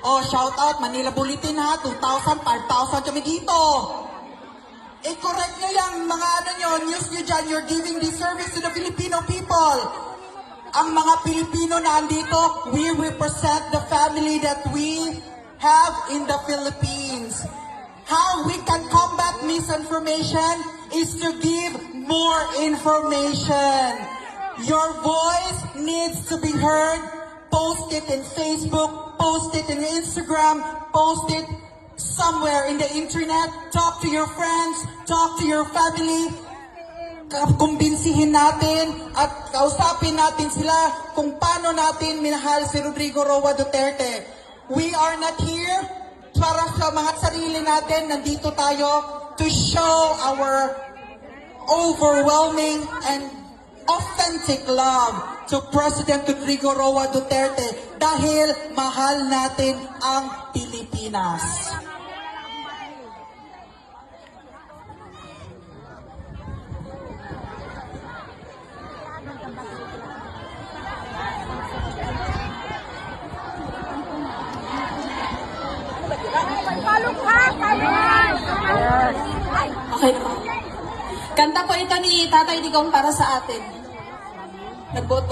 Oh, shout out, Manila Bulletin ha, 2,000, 5,000 kami dito. I-correct nyo yan, mga news nyo dyan, you're giving this service to the Filipino people. Ang mga Pilipino na andito, we represent the family that we have in the Philippines. How we can combat misinformation is to give more information. Your voice needs to be heard. Post it in Facebook, post it in Instagram, post it somewhere in the internet. Talk to your friends, talk to your family. Kumbinsihin natin at kausapin natin sila kung paano natin minahal si Rodrigo Roa Duterte. We are not here para sa mga sarili natin. Nandito tayo to show our overwhelming and authentic love to President Rodrigo Roa Duterte dahil mahal natin ang Pilipinas. Okay na. Kanta po ito ni Tatay Digong para sa atin. Nagboto